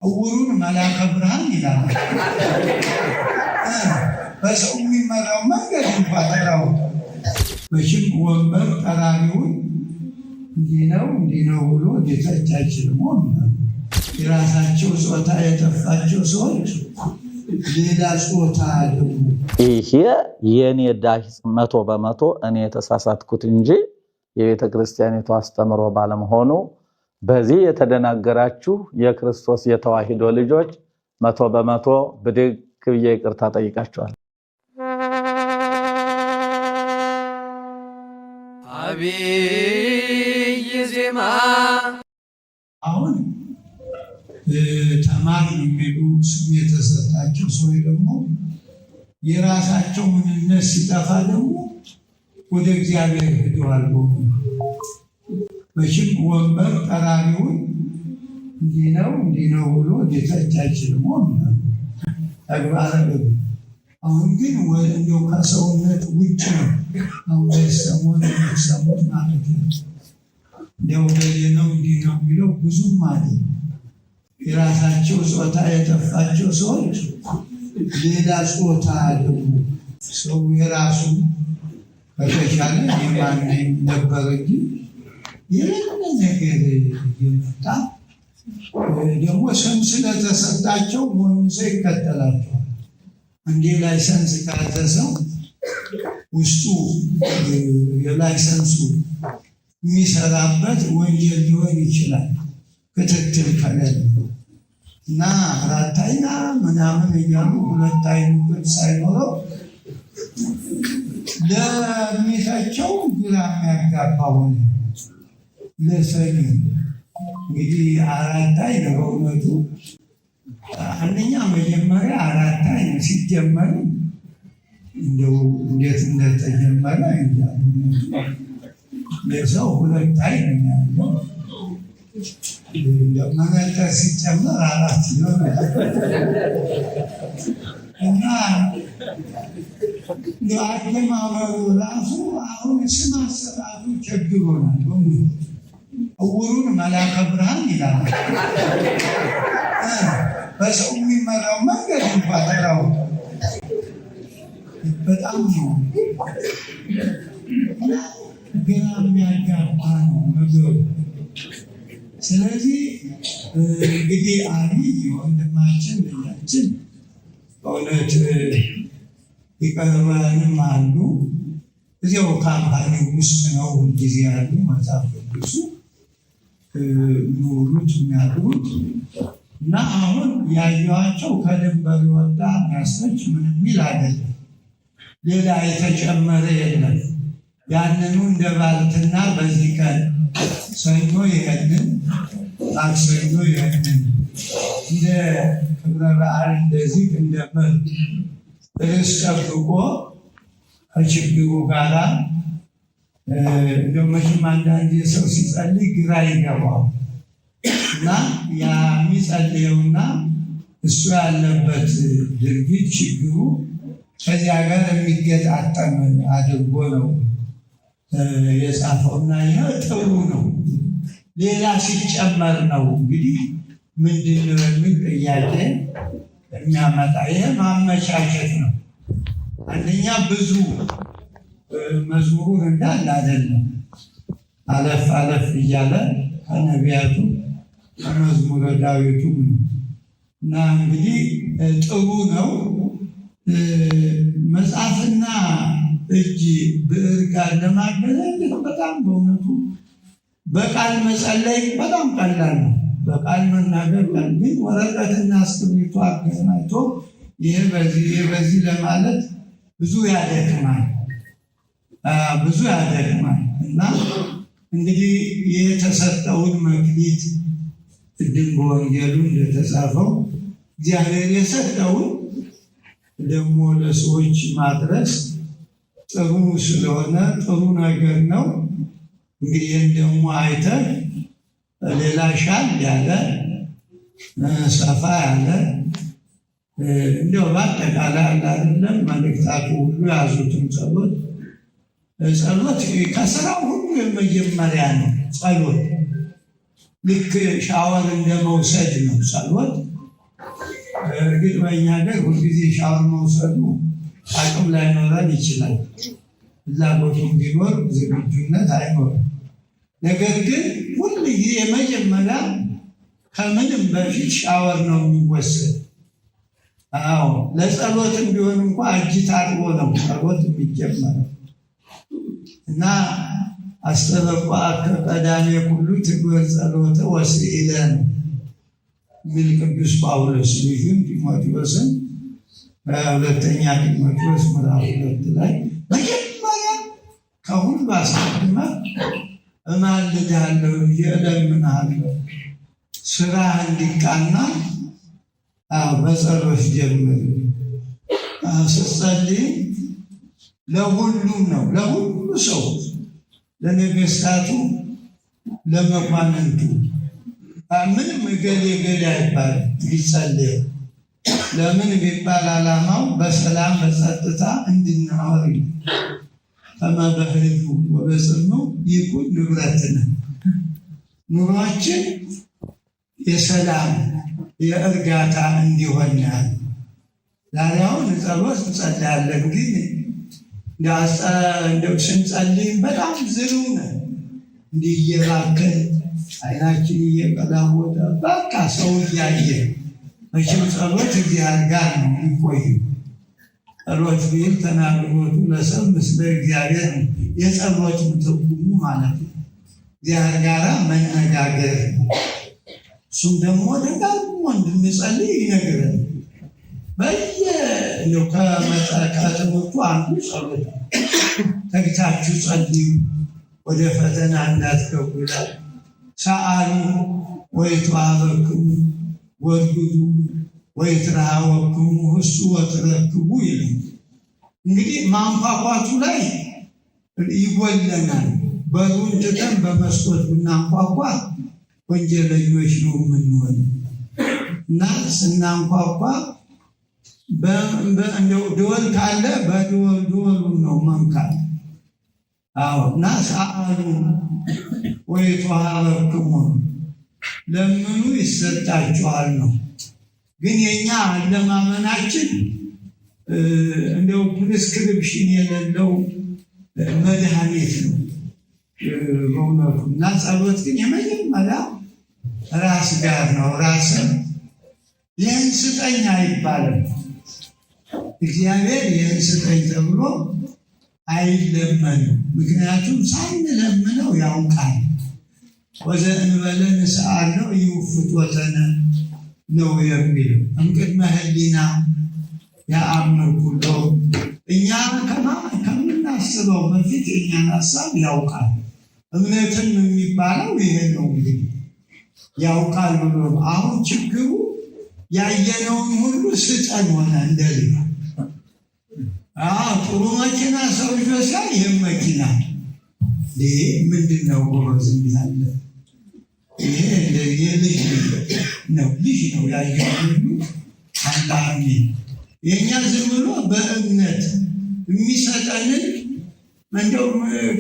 እውሩን መልአከ ብርሃን ይላል። በሰው የሚመራው መንገድ እንኳን ተራው መቼም ወንበር ጠራሪውን እንዲህ ነው ብሎ ሊተች አይችልም። የራሳቸው ጾታ የጠፋቸው ሰዎች ሌላ ጾታ ደግሞ ይሄ የኔ ዳሽ 100% እኔ የተሳሳትኩት እንጂ የቤተ ክርስቲያኒቱ አስተምሮ ባለመሆኑ በዚህ የተደናገራችሁ የክርስቶስ የተዋሂዶ ልጆች 100% ብድግ ብዬ ይቅርታ ጠይቃችኋል። አብይ ዜማ አሁን ተማሪ የሚሉ ስም የተሰጣቸው ሰዎች ደግሞ የራሳቸው ምንነት ሲጠፋ ደግሞ ወደ እግዚአብሔር ሄደዋል። መቼም ወንበር ጠራሪውን እንዲህ ነው ብሎ ሊተች አይችልም። ተግባረ አሁን ግን እንደው ከሰውነት ውጭ ነው። አሁን ሰሞን ማለት ነው እንደው ነው እንዲህ ነው የሚለው ብዙም አለ። የራሳቸው ጾታ የጠፋቸው ሰዎች ሌላ ጾታ ደግሞ ሰው የራሱ ከተሻለ የማንም ነበር እንጂ የሌለ ነገር የመጣ ደግሞ ስም ስለተሰጣቸው ሞኝሰ ይከተላቸዋል። እንዴ ላይሰንስ ካተሰው ውስጡ የላይሰንሱ የሚሰራበት ወንጀል ሊሆን ይችላል ክትትል ከሌለ እና አራት አይና ምናምን እያሉ ሁለት አይነት ሳይኖረው ለሚታቸው ግራ የሚያጋባው ለሰኒ እንግዲህ አራት አይን በእውነቱ አንደኛ መጀመሪያ አራት አይን ሲጀመር እንደው እንዴት እንደተጀመረ ለሰው ሁለት አይን ያለው መነጽር ሲጨመር አራት ይሆናል እና አጀማመሩ ራሱ አሁን ስም አሰጣጡ ቸግሮናል። እውሩን መልአከ ብርሃን ይላል። በሰው የሚመራው መንገድ እንኳን ተራው በጣም ነው ግራ የሚያጋባ ነው ነገሩ። ስለዚህ እንግዲህ አብይ ወንድማችን ልጃችን በእውነት ይቀርባንም አሉ እዚያው ካምፓኒ ውስጥ ነው ሁልጊዜ ያሉ መጽሐፍ ቅዱሱ የሚውሉት የሚያድሩት እና አሁን ያየኋቸው ከድንበር ወጣ የሚያስነች ምን የሚል አይደለም። ሌላ የተጨመረ የለም። ያንኑ እንደ ባልትና በዚህ ቀን ሰኞ ይሄንን ማክሰኞ ይሄንን እንደ ክብረ በዓል እንደዚህ እንደ መልክ ርዕስ ጠብቆ ከችግሩ ጋራ እንደው መቼም አንዳንድ ሰው ሲጸልይ ግራ ይገባው እና ያ የሚጸልየውና እሱ ያለበት ድርጊት ችግሩ ከዚያ ጋር የሚገጣጠም አድርጎ ነው የጻፈውና ይህ ጥሩ ነው። ሌላ ሲጨመር ነው እንግዲህ ምንድን ነው የሚል ጥያቄ የሚያመጣ። ይሄ ማመቻቸት ነው። አንደኛ ብዙ መዝሙሩን እንዳለ አይደለም፣ አለፍ አለፍ እያለ ከነቢያቱ ከመዝሙረ ዳዊቱ እና እንግዲህ ጥሩ ነው። መጽሐፍና እጅ ብዕር ጋር ለማገናኘት በጣም በእውነቱ በቃል መጸለይ በጣም ቀላል ነው። በቃል መናገር ቀላል፣ ግን ወረቀትና እስክሪብቶ አገናኝቶ ይሄ በዚህ ለማለት ብዙ ያደክማል እና እንግዲህ የተሰጠውን መክሊት ቅድም በወንጌሉ እንደተጻፈው እግዚአብሔር የሰጠውን ደግሞ ለሰዎች ማድረስ ጥሩ ስለሆነ ጥሩ ነገር ነው። እንግዲህ ደግሞ አይተህ ሌላ ሻል ያለ ሰፋ ያለ እንደው በአጠቃላይ አይደለም መልእክታቱ ሁሉ ያዙትን ጸሎት ከስራው ሁሉ የመጀመሪያ ነው። ጸሎት ልክ ሻወር እንደመውሰድ ነው ጸሎት። እርግጥ በእኛ ሀገር ሁልጊዜ ሻወር መውሰዱ አቅም ላይኖረን ይችላል። ፍላጎቱም ቢኖር ዝግጁነት አይኖርም። ነገር ግን ሁልጊዜ የመጀመሪያ ከምንም በፊት ሻወር ነው የሚወሰድ። አዎ ለጸሎትም ቢሆን እንኳ እጅ ታጥቦ ነው ጸሎት የሚጀመረው እና አስተበቋከ ቀዳሜ ኩሉ ትግበር ጸሎተ ወስኢለ ነው የሚል ቅዱስ ጳውሎስ ልጁን ጢሞቴዎስን በሁለተኛ ጢሞቴዎስ ምዕራፍ 2 ላይ መጀመሪያ ከሁሉ አስቀድመህ እማልድሃለሁ እለምንሃለሁ ስራ እንዲቃና በጸሎት ጀምር። ስትጸልይ ለሁሉም ነው፣ ለሁሉ ሰው፣ ለነገስታቱ፣ ለመኳንንቱ ምንም እገሌ እገሌ አይባልም። ይጸልይ ለምን ቢባል ዓላማው በሰላም በጸጥታ እንድንኖር ከመበህሉ ወበጽኑ ይኩን ንብረትነ ኑሯችን የሰላም የእርጋታ እንዲሆን ያህል ዛሬ አሁን ጸሎት እንጸልያለን፣ ግን እንደው ስንጸልይ በጣም ዝሩ ነን። እንዲህ እየባከን አይናችን እየቀላወጠ በቃ ሰው እያየ መቼም ጸሎት እግዚአብሔር ጋር ነው የሚቆዩ። ጸሎት ቢል ተናግሮቱ ለሰብ ምስለ እግዚአብሔር ነው የጸሎት ትርጉሙ ማለት ነው። እግዚአብሔር ጋር መነጋገር እሱም ደግሞ ደጋግሞ እንድንጸልይ ይነግረን። ከትምህርቱ አንዱ ጸሎት ነው። ተግታችሁ ጸልዩ ወደ ፈተና እንዳትገቡ ይላል። ሰአሉ ወይትወሀበክሙ ወርግዱ ወይትረሀወክሙ እሱ ወትረክቡ ይላል። እንግዲህ ማንኳኳቱ ላይ ይጎለናል። በሩን ትተን በመስኮት ብናንኳኳ ወንጀለኞች ነው የምንሆን እና ስናንኳኳ ደወል ካለ በደወሉን ነው መንካት። አዎ እና ሰአሉ ወይትወሀበክሙ ለምኑ ይሰጣችኋል ነው። ግን የኛ አለማመናችን እንደው ፕሪስክሪፕሽን የሌለው መድኃኒት ነው በእውነቱ። እና ጸሎት ግን የመጀመሪያ ራስ ጋር ነው። ራስን ይህን ስጠኝ አይባልም። እግዚአብሔር ይህን ስጠኝ ተብሎ አይለመንም። ምክንያቱም ሳንለምነው ያውቃል። ወዘእንበለ ንስአለው ይውፍቶተነ ነው የሚለው እምቅድመ ህሊና ያአምር ኩሎ። እኛ ከምናስበው በፊት የእኛን ሀሳብ ያውቃል። እምነትም የሚባለው ይሄ ነው እንግዲህ ያውቃል ብሎ ነው። አሁን ችግሩ ያየነውን ሁሉ ስጠን ሆነ እንደሌላ። ጥሩ መኪና ሰው ይወስዳል። ይህም መኪና ምንድን ነው ጎበዝ እንዲያለ ይሄ የልጅ ነው ልጅ ነው ያየው ሁሉ አንዳሚ የእኛ ዝም ብሎ በእምነት የሚሰጠንን እንደው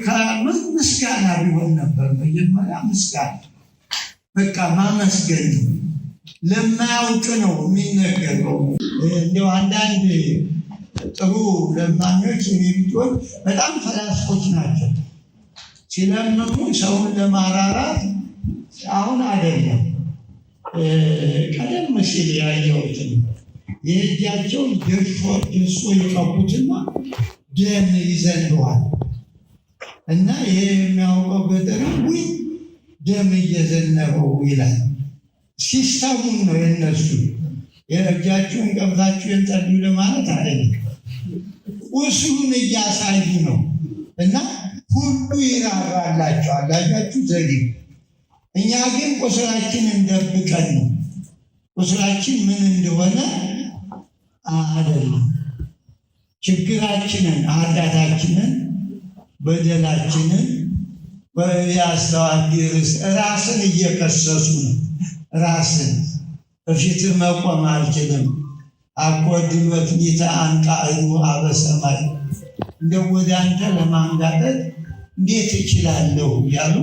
ከምስጋና ቢሆን ነበር። መጀመሪያ ምስጋና በቃ ማመስገን ለማያውቅ ነው የሚነገረው። እንደው አንዳንድ ጥሩ ለማኞች የሚቢቶች በጣም ፈላስፎች ናቸው። ሲለምኑ ሰውን ለማራራት አሁን አይደለም ቀደም ሲል ያየሁትን የእጃቸውን ደሶ ይቀቡትና ደም ይዘንበዋል እና ይሄ የሚያውቀው ገጠር ደም እየዘነበው ይላል። ሲስተሙን ነው የነሱ የእጃችሁን ቀብታችሁ የጸልዩ ለማለት አይደለም። ቁስሉን እያሳዩ ነው እና ሁሉ ይራራላቸዋል። አያችሁ ዘዴ። እኛ ግን ቁስላችንን ደብቀን ነው። ቁስላችን ምን እንደሆነ አይደለም። ችግራችንን፣ ኃጢአታችንን፣ በደላችንን በያስተዋል ራስን እየከሰሱ ነው። ራስን በፊት መቆም አልችልም አቆድሎት ኒተ አንቃዕኑ አበሰማይ እንደው ወደ አንተ ለማንጋጠጥ እንዴት እችላለሁ ያሉ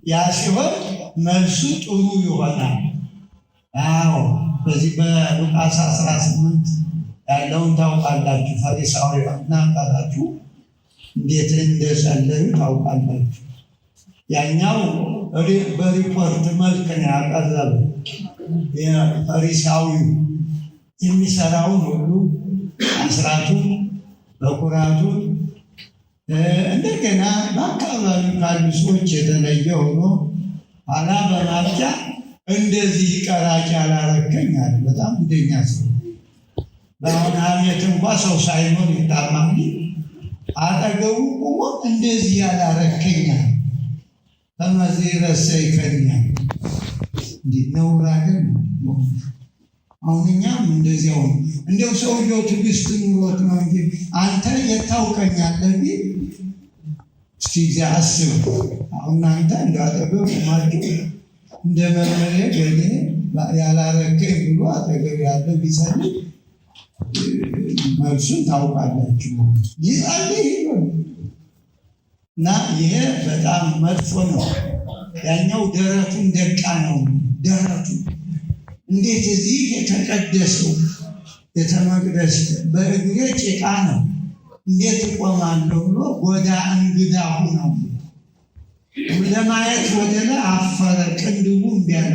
ያ ሲሆን መልሱ ጥሩ ይሆናል። አዎ በዚህ በሉቃስ 18 ያለውን ታውቃላችሁ። ፈሪሳውያንና አባታችሁ እንዴት እንደጸለዩ ታውቃላችሁ። ያኛው በሪፖርት መልክ ነው ያቀረበ። ፈሪሳዊው የሚሰራውን ሁሉ አስራቱን በኩራቱን እንደገና በአካባቢው ካሉ ሰዎች የተለየ ሆኖ ኋላ በማብቂያ እንደዚህ ቀራጭ ያላረከኝ አለ። በጣም እንደኛ ሰው በአሁን ሐሜት እንኳ ሰው ሳይኖር ይታማል። አጠገቡ ቆሞ እንደዚህ ያላረከኝ አለ። ከመዚህ ረሰ ይከኛል እንዲህ ነውር አይደል? አሁን እኛም እንደዚያው ነው። እንደው ሰውየው ትዕግስት ኑሮት ነው እንጂ አንተ የታውቀኛለህ ቢል እስቲ እዚያ አስብ። አሁን አንተ እንዳጠገብ ማድረግ እንደ መመሬ ገሌ ያላረከኝ ብሎ አጠገብ ያለ ቢጸልይ መልሱን ታውቃላችሁ። ይጸልይ ይሆን እና ይሄ በጣም መጥፎ ነው። ያኛው ደረቱን ደቃ ነው። ደረቱ እንዴት እዚህ የተቀደሰው ቤተ መቅደስ በእግሬ ጭቃ ነው እንዴት እቆማለሁ ብሎ ጎዳ እንግዳሁ ነው ለማየት ወደ ላይ አፈረ። ቅንድቡ እምቢ አለ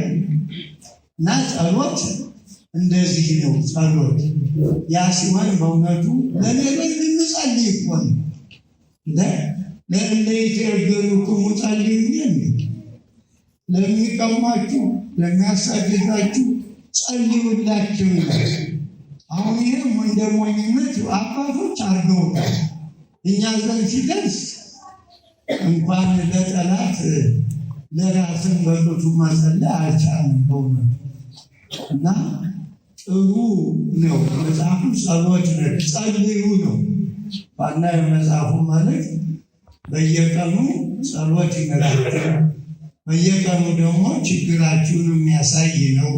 እና ጸሎት እንደዚህ ነው። ጸሎት ያ ሲሆን በእውነቱ ለሌሎች ልንጸልይ እኮ ነው። ለእለይትዔገሉክሙ ጸልዩ እንጂ ለሚቀማችሁ ለሚያሳድዳችሁ ጸልዩላቸው ይላል። አሁን ይህም እንደ ሞኝነት አባቶች አድርገውታል። እኛ ዘንድ ሲደርስ እንኳን ለጠላት ለራስን በቅጡ መጸለይ አልቻልንም በእውነቱ እና ጥሩ ነው። መጽሐፉ ጸሎት ነው፣ ጸልዩ ነው ዋና የመጽሐፉ መልእክት። በየቀኑ ጸሎት ይነግራችኋል። በየቀኑ ደግሞ ችግራችሁን የሚያሳይ ነው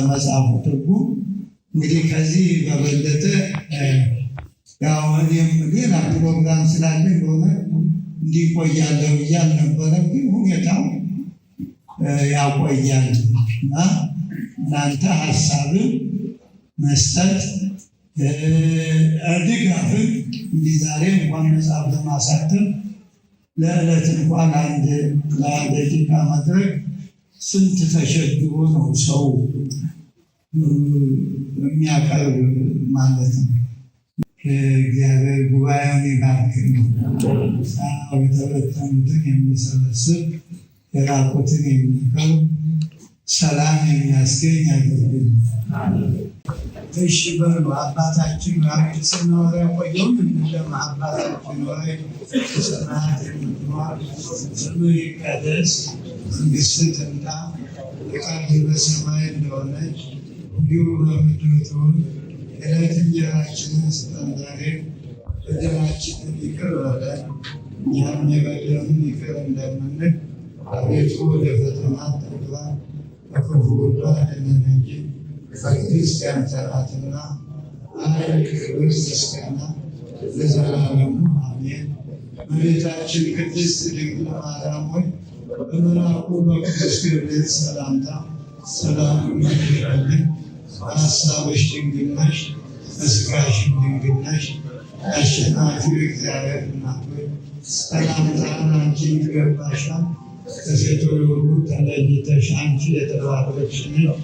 መጽሐፉ ትርጉም። እንግዲህ ከዚህ በበለጠ ያው እኔም ሌላ ፕሮግራም ስላለ እንደሆነ እንዲቆያለሁ እያል ነበረ፣ ግን ሁኔታው ያቆያል እና እናንተ ሀሳብን መስጠት ድጋፍን እንዲህ ዛሬ እንኳን መጽሐፍ ለማሳተም ለዕለት እንኳን አንድ ደቂቃ ማድረግ ስንት ተሸግሮ ነው ሰው የሚያቀርብ ማለት ነው። እግዚአብሔር ጉባኤውን ይባርክ። የተበተኑትን የሚሰበስብ የራቁትን የሚቀርብ ሰላም የሚያስገኝ ያደርግልን። እሺ በሉ አባታችን ሆይ ስናወራ የቆየውን እንደማ አባታችን ሆይ በሰማያት የምትኖር ስምህ ይቀደስ፣ መንግሥትህ ትምጣ፣ ፈቃድህ በሰማይ እንደሆነች እንዲሁ በምድር ትሁን። የዕለት እንጀራችንን ስጠን ዛሬ፣ በደላችንን ይቅር በለን እኛም የበደሉንን ይቅር እንደምንል፣ አቤቱ ወደ ፈተና አታግባን ከክፉ ሁሉ አድነን እንጂ መንግሥት ያንተ ናትና ኃይል፣ ክብር፣ ምስጋና ለዘላለሙ አሜን። እመቤታችን ቅድስት ድንግል ማርያም ሆይ በመልአኩ በቅዱስ ገብርኤል ሰላምታ ሰላም እንልሻለን። በሐሳብሽ ድንግል ነሽ፣ በሥጋሽም ድንግል ነሽ። የአሸናፊው እግዚአብሔር እናት ሆይ ሰላምታ አንቺ ይገባሻል። ከሴቶች ሁሉ ተለይተሽ አንቺ የተባረክሽ ነሽ፣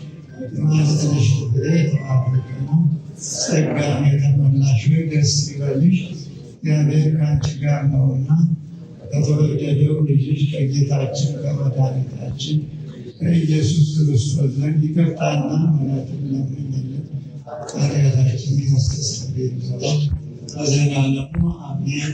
የማኅፀንሽ ፍሬ የተባረከ ነው። ጸጋን የተመላሽ ሆይ ደስ ይበልሽ፣ እግዚአብሔር ከአንቺ ጋር ነውና ከተወደደው ልጅሽ ከጌታችን ከመድኃኒታችን ከኢየሱስ ክርስቶስ ዘንድ ይቅርታና ምሕረትን ለምኝልን ኃጢአታችንን ያስተሰርይልን ዘንድ ለዘላለሙ አሜን።